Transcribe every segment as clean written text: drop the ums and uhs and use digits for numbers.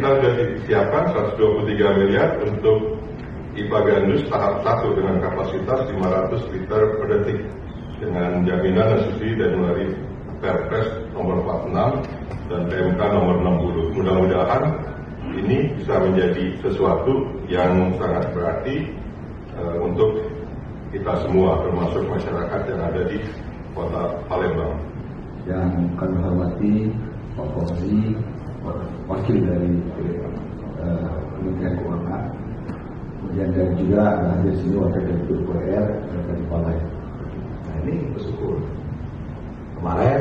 kita sudah disiapkan 123 miliar untuk IPA Gandus tahap 1 dengan kapasitas 500 liter per detik dengan jaminan dan subsidi dari Perpres nomor 46 dan PMK nomor 60. Mudah-mudahan ini bisa menjadi sesuatu yang sangat berarti untuk kita semua, termasuk masyarakat yang ada di Kota Palembang. Yang kami hormati Pak Polri, wakil dari Kementerian Keuangan, kemudian dan juga hadir sini wakil dari DPR dari Palai. Nah ini bersyukur. Kemarin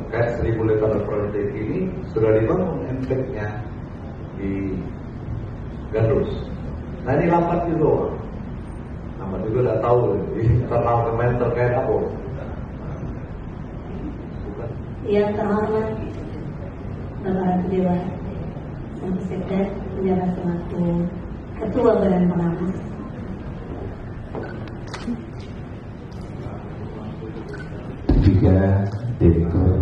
terkait 1000 liter per detik ini sudah dibangun MTEK-nya di Gandus. Nah ini lambat juga. Lambat juga udah tahu internal kemarin terkait apa. Yang terhormat Bapak Dewan Santi Sekda menjabat selaku Ketua Badan Pengawas. Juga Direktur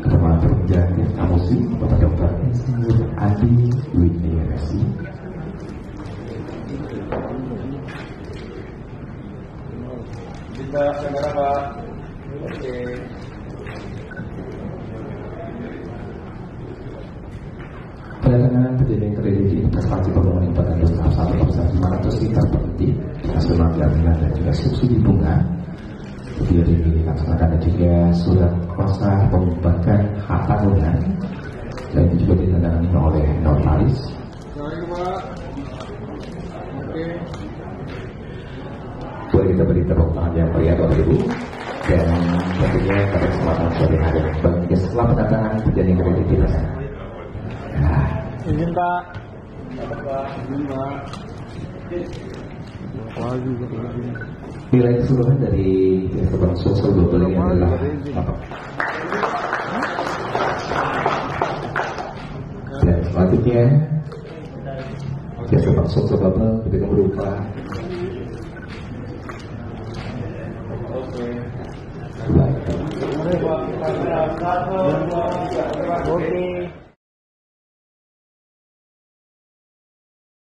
Kepala Perjalanan Kamusi Bapak Dr. Insinyur Adi Widiasi. Kita segera Pak. Oke. Kedatangan kejadian kredit investasi pembangunan pada tahap 1 500 liter per detik nasional jaminan dan juga subsidi bunga sudah dilaksanakan dan juga surat kuasa pembubaran hak tahunan dan itu juga ditandatangani oleh notaris. Boleh kita beri tepuk tangan yang meriah Bapak Ibu, dan tentunya pada kesempatan sore hari bagi setelah pendatangan kejadian kredit investasi. Izin Pak. Izin Pak. Nilai keseluruhan dari Bank Sosial Global ini adalah apa? Dan selanjutnya jasa Bank Sosial Global ketika berupa Oke.